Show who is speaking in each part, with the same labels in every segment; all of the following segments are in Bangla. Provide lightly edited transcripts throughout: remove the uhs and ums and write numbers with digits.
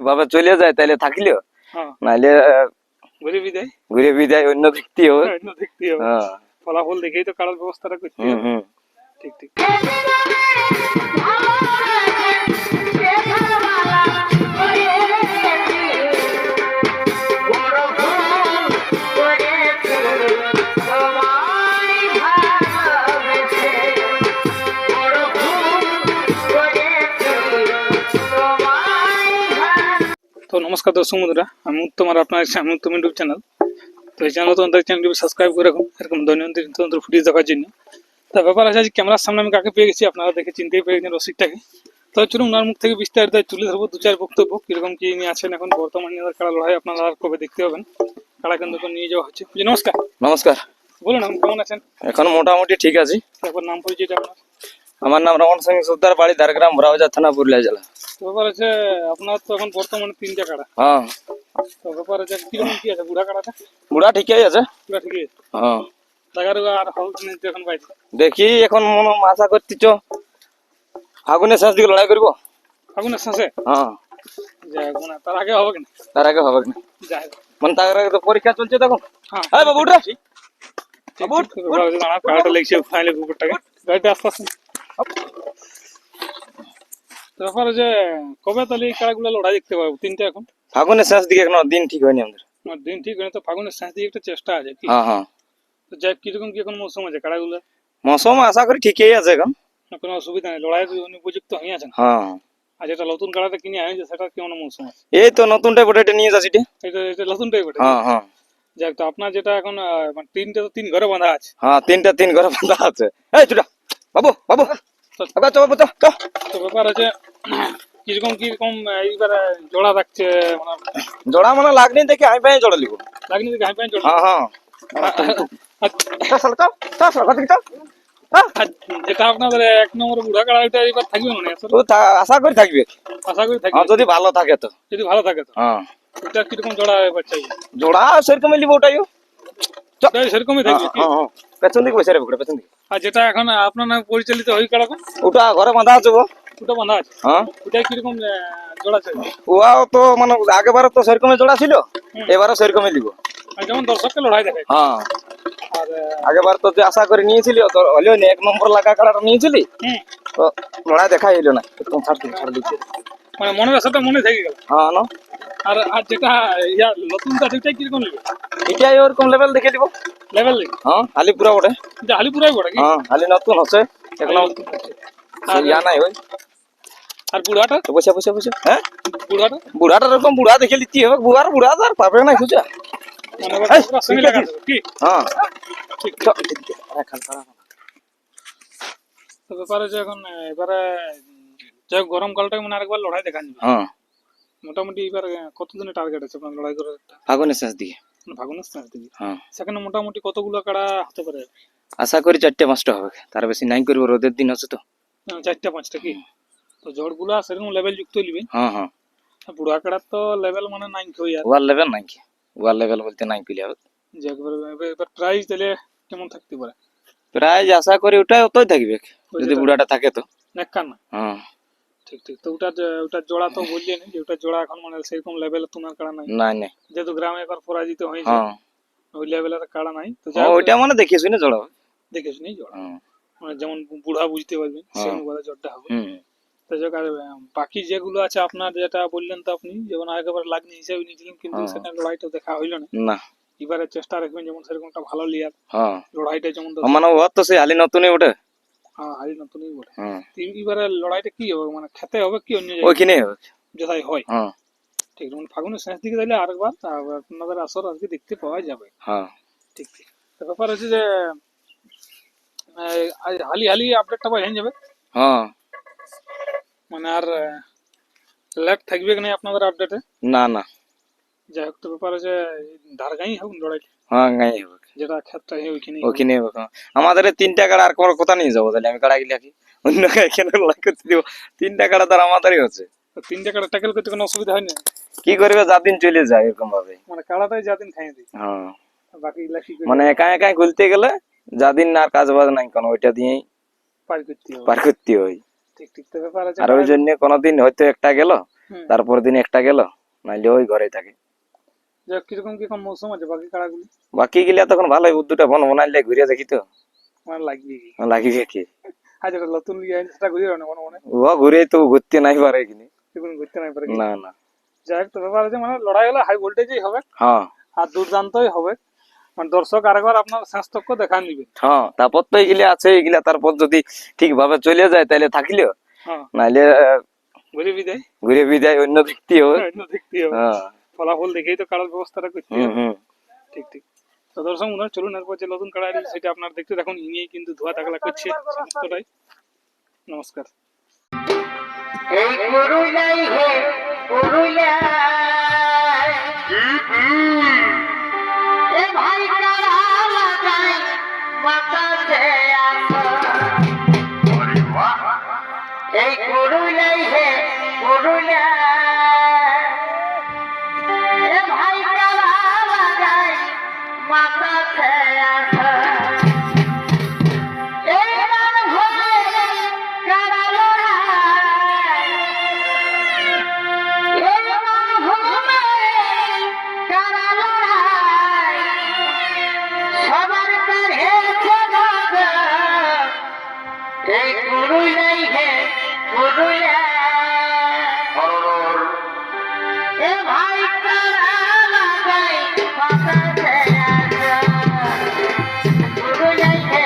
Speaker 1: ভাবে চলে যায় তাহলে থাকলেও, নাইলে ঘুরে বিদায় অন্য দেখতে হবে।
Speaker 2: ফলাফল দেখেই তো কাড়ার ব্যবস্থাটা করতে হবে। ঠিক ঠিক। তো নমস্কার দর্শক বন্ধুরা, আমি উত্তম আর আপনার আমি উত্তম ইউটিউব চ্যানেল। তো এই চ্যানেল তোমাদের চ্যানেলটি সাবস্ক্রাইব করে রাখুন এরকম দৈনন্দিন তন্ত্র ফুটেজ দেখার জন্য। তো ব্যাপার আছে আজ ক্যামেরার সামনে আমি কাকে পেয়ে গেছি, আপনারা দেখে চিনতেই পেরেছেন রসিকটাকে। তো চলুন ওনার মুখ থেকে বিস্তারিত তুলে ধরবো দু চার বক্তব্য, কিরকম কি নিয়ে আছেন এখন বর্তমানে কাড়া লড়াই আপনারা আর কবে দেখতে পাবেন, কাড়া কেন্দ্র নিয়ে যাওয়া হচ্ছে। নমস্কার।
Speaker 1: নমস্কার।
Speaker 2: বলুন আপনি কেমন আছেন?
Speaker 1: এখন মোটামুটি ঠিক আছে।
Speaker 2: তারপর নাম পরিচয়টা আপনার?
Speaker 1: আমার নাম রমন সিং সর্দার, বাড়ি ধারগ্রাম, ভরাবাজার থানা, পুরুলিয়া জেলা।
Speaker 2: ব্যাপার আছে আপনার তো এখন বর্তমানে তিনটা কাড়া।
Speaker 1: হ্যাঁ।
Speaker 2: তো ব্যাপার আছে কিরকম কি আছে বুড়া কাড়াটা?
Speaker 1: বুড়া ঠিকই আছে।
Speaker 2: বুড়া ঠিকই আছে।
Speaker 1: হ্যাঁ।
Speaker 2: আর এখন বাইরে
Speaker 1: দেখি এখন আশা করতেছ ফাগুনের শেষ দিকে লড়াই করবো।
Speaker 2: ফাগুনের শেষে?
Speaker 1: হ্যাঁ।
Speaker 2: মানে তার আগে হবে কিনা?
Speaker 1: তার আগে হবে কিনা মানে তার আগে তো পরীক্ষা চলছে তখন। হ্যাঁ বাবু উঠে
Speaker 2: কাড়াটা লেগছে ফাইনাল কুকুরটাকে গাড়িতে আস্তে আস্তে। ব্যাপার যে কবে তাহলে এই কাড়াগুলো লড়াই দেখতে পাবো? তিনটা এখন
Speaker 1: ফাগুনের শেষ দিকে, এখনো দিন ঠিক হয়নি আমাদের।
Speaker 2: দিন ঠিক হয়নি তো ফাগুনের শেষ দিকে একটা চেষ্টা আছে।
Speaker 1: হ্যাঁ হ্যাঁ।
Speaker 2: তো যাই কিরকম কি এখন মৌসুম আছে কাড়াগুলো?
Speaker 1: মৌসুম আশা করি ঠিকই আছে এখন,
Speaker 2: কোনো অসুবিধা নেই, লড়াইয়ের উপযুক্ত হয়ে আছেন।
Speaker 1: হ্যাঁ।
Speaker 2: আর যেটা নতুন কাড়াটা কিনে আনছে সেটা কেমন মৌসুম আছে?
Speaker 1: এই তো নতুনটাই বটে, এটা নিয়ে যাচ্ছি।
Speaker 2: এটা নতুনটাই বটে।
Speaker 1: হ্যাঁ হ্যাঁ।
Speaker 2: যাক, তো আপনার যেটা এখন তিনটা তো তিন ঘরে বাঁধা আছে।
Speaker 1: হ্যাঁ, তিন ঘরে বাঁধা আছে। এই চুটা বাবু বাবু
Speaker 2: তো ব্যাপার আছে কিরকম কিরকম এইবারে জোড়া রাখছে?
Speaker 1: জোড়া মানে লাগনি দেখে আমি পাই জোড়া লিখো,
Speaker 2: লাগনি দেখে আমি পাই জোড়া।
Speaker 1: হ্যাঁ হ্যাঁ।
Speaker 2: যেটা আপনাদের এক নম্বর বুড়া কাড়া, এটা এবার থাকবে মনে হয়?
Speaker 1: আশা করি থাকবে।
Speaker 2: আশা করি থাকবে
Speaker 1: যদি ভালো থাকে তো।
Speaker 2: যদি ভালো থাকে তো।
Speaker 1: হ্যাঁ।
Speaker 2: এটা কিরকম জোড়া এবার চাই?
Speaker 1: জোড়া সেরকমই লিবো, ওটাই
Speaker 2: সেরকমই থাকবে।
Speaker 1: পেছন দিকে বসে রাখবে, পেছন দিকে।
Speaker 2: আর যেটা এখন আপনার নামে পরিচালিত ওই কাড়া,
Speaker 1: ওটা ঘরে বাঁধা আছে গো।
Speaker 2: ওটা বাঁধা আছে?
Speaker 1: হ্যাঁ।
Speaker 2: ওটা কিরকম জোড়া চাই?
Speaker 1: ওয়াও তো মানে আগেবারও তো সেরকমই জোড়া ছিল, এবারও সেরকমই লিবো।
Speaker 2: যেমন দর্শককে লড়াই দেখায়।
Speaker 1: হ্যাঁ।
Speaker 2: আর
Speaker 1: আগেবার তো যে আশা করে নিয়েছিলি তো হলেও না, এক নম্বর লাগা কাড়াটা নিয়েছিলি তো লড়াই দেখাই হইলো না। একদম ছাড় দিচ্ছে
Speaker 2: মানে মনের আশাটা মনে থেকে গেল।
Speaker 1: হ্যাঁ না।
Speaker 2: আর আর যেটা নতুনটা সেটা কিরকম লিখবে?
Speaker 1: এটাই ওরকম লেভেল দেখে দিব।
Speaker 2: লেভেল লিখবে?
Speaker 1: হ্যাঁ, হালিপুরা বটে।
Speaker 2: এটা হালিপুরাই বটে কি?
Speaker 1: হ্যাঁ, হালি নতুন আছে এখনো ইয়া নাই ওই।
Speaker 2: আর বুড়াটা
Speaker 1: তো বসে হ্যাঁ, বুড়াটা এরকম বুড়া দেখে লিখতে হবে। বুড়া আর পাবে না খুঁজা।
Speaker 2: মানে পুরো সঙ্গে লাগা কি?
Speaker 1: হ্যাঁ
Speaker 2: ঠিক। তো ব্যাপারে যে এখন এবারে যে গরমকালটা মানে আরেকবার লড়াই দেখা যাবে।
Speaker 1: হ্যাঁ।
Speaker 2: মোটামুটি এবার কতদিনের টার্গেট আছে আপনার লড়াই করার?
Speaker 1: ফাগুনের শেষ দিকে।
Speaker 2: ফাগুনের শেষ দিকে।
Speaker 1: হ্যাঁ।
Speaker 2: সেখানে মোটামুটি কতগুলো কাড়া হতে পারে?
Speaker 1: আশা করি 4-5টা হবে, তার বেশি নাই করবো, রোদের দিন আছে তো।
Speaker 2: 4-5টা কি? তো জড়গুলা সেরকম লেভেল যুক্ত লিবে।
Speaker 1: হ্যাঁ হ্যাঁ।
Speaker 2: বুড়া কাড়ার তো লেভেল মানে 9 কই আর
Speaker 1: ওয়ার লেভেল নাই কি? ওয়ার লেভেল বলতে 9 কিলো হবে।
Speaker 2: যে এবার প্রাইস দিলে কেমন থাকতে পারে?
Speaker 1: প্রাইস আশা করি ওটাই অতই থাকবে যদি বুড়াটা থাকে তো।
Speaker 2: নেক্কা না।
Speaker 1: হ্যাঁ।
Speaker 2: ঠিক। তো ওটা জোড়া তো বললেন যে ওটা জোড়া এখন মানে সেরকম লেভেলে তোমার কাড়া নাই।
Speaker 1: নাই।
Speaker 2: যেহেতু গ্রামে একবার পরাজিত হয়েছে।
Speaker 1: হ্যাঁ।
Speaker 2: ওই লেভেলের কাড়া নাই। তো
Speaker 1: ওইটা মানে দেখে শুনে জোড়া হবে।
Speaker 2: দেখে শুনেই জোড়া। মানে যেমন বুড়া বুঝতে পারবেন সেরকম ভাবে জোড়টা হবে। তো বাকি যেগুলো আছে আপনার যেটা বললেন তো আপনি যেমন আগেবার লাগনি হিসেবে নিয়েছিলেন, কিন্তু সেখানে লড়াইটা দেখা হইলো না। এবারে চেষ্টা রাখবেন যেমন সেরকমটা ভালো লিয়ার। লড়াইটা যেমন
Speaker 1: মানে ও তো সেই হালি নতুনই ওঠে।
Speaker 2: হ্যাঁ, হালি নতুনই ওঠে। এবারে লড়াইটা কি হবে মানে খেতে হবে কি অন্য
Speaker 1: ওইখানে হবে
Speaker 2: যেটাই হয়? ঠিক। মানে ফাগুনের শেষ দিকে তাইলে আরেকবার আপনাদের আসর আর কি দেখতে পাওয়া যাবে। ঠিক। তো ব্যাপার হচ্ছে যে হালি আপডেটটা পাই হয়ে যাবে। মানে আর লেট থাকবে কি না আপনাদের আপডেটে? না। যাই হোক, তো ব্যাপার আছে ধারগাই হোক লড়াই। হ্যাঁ, গাই হবে যেটা ক্ষেতটা ওইখানে হবে।
Speaker 1: আমাদের 3টা কাড়া আর কোথা নিয়ে যাবো তাহলে? আমি কাড়া গিলা কি অন্য এখানে লড়াই করতে দিব? 3টা কাড়া তো আমাদেরই হচ্ছে।
Speaker 2: 3টা কাড়া ট্যাকেল করতে কোনো অসুবিধা হয় না?
Speaker 1: কি করবে, যাদিন চলে যায় এরকম ভাবে।
Speaker 2: মানে কাড়াটাই যাদিন খাইয়ে দিই। হ্যাঁ। বাকি
Speaker 1: মানে একা খুলতে গেলে যাদিন আর কাজ বাজ নাই কোনো, ওইটা দিয়েই পার করতে হয়।
Speaker 2: ঠিক। তো ব্যাপার আছে।
Speaker 1: আর ওই জন্য কোনদিন হয়তো একটা গেল, তারপর দিন একটা গেল, নাইলে ওই ঘরেই থাকে।
Speaker 2: যাক, কিরকম কি এখন মৌসুম আছে বাকি কাড়াগুলি?
Speaker 1: বাকি গিলা তখন ভালোই উদ্দুটা বন বনাইলে ঘুরে দেখি তো
Speaker 2: আমার লাগবে কি?
Speaker 1: লাগিবে কি
Speaker 2: আজ একটা নতুন লিয়ে আইন সেটা ঘুরে না মনে মনে
Speaker 1: ও ঘুরে তো ঘুরতে নাই পারে কিনে।
Speaker 2: এখন ঘুরতে নাই পারে।
Speaker 1: না না
Speaker 2: যাই হোক, তো ব্যাপার আছে মানে লড়াই হলে হাই ভোল্টেজই হবে
Speaker 1: হ্যাঁ
Speaker 2: আর দুর্দান্তই হবে। মানে দর্শক আরেকবার আপনার স্বাস্থ্য দেখা নিবে।
Speaker 1: হ্যাঁ, তারপর তো এইগুলা আছে, এইগুলা তারপর যদি ঠিক ভাবে চলে যায় তাহলে থাকলেও,
Speaker 2: হ্যাঁ,
Speaker 1: নাইলে
Speaker 2: ঘুরে বিদায়
Speaker 1: ঘুরে বিদায় অন্য দেখতে হবে।
Speaker 2: অন্য দেখতে হবে।
Speaker 1: হ্যাঁ
Speaker 2: ফলাফল দেখেই তো কাড়ার ব্যবস্থাটা করতে
Speaker 1: হুম
Speaker 2: হবে।
Speaker 1: হুম
Speaker 2: ঠিক ঠিক। তো দর্শক বন্ধুরা, চলুন এরপর যে নতুন কাড়া এলো সেটা আপনার দেখতে দেখুন। ইনিই কিন্তু ধোয়া তাকলা করছে সমস্তটাই। নমস্কার।
Speaker 3: এই পুরুলাই হে পুরুলাই এ ভাই কারা লাগাই বাতাসে আসো এই পুরুলাই হে পুরুলাই এ ভাই কারা লাগাই বাতাসে আসো এই মান ভরে কারা লড়াই এই মান ভরে কারা লড়াই সবার কাছে জানা এই পুরুলাই হে পুরুলাই এ ভাই কারা লাগাই বাতাসে আসো পুরুলাই হে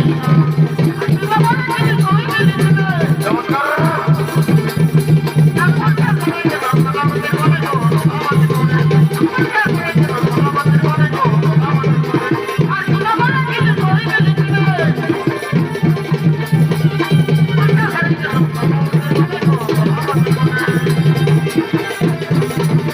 Speaker 4: Thank you.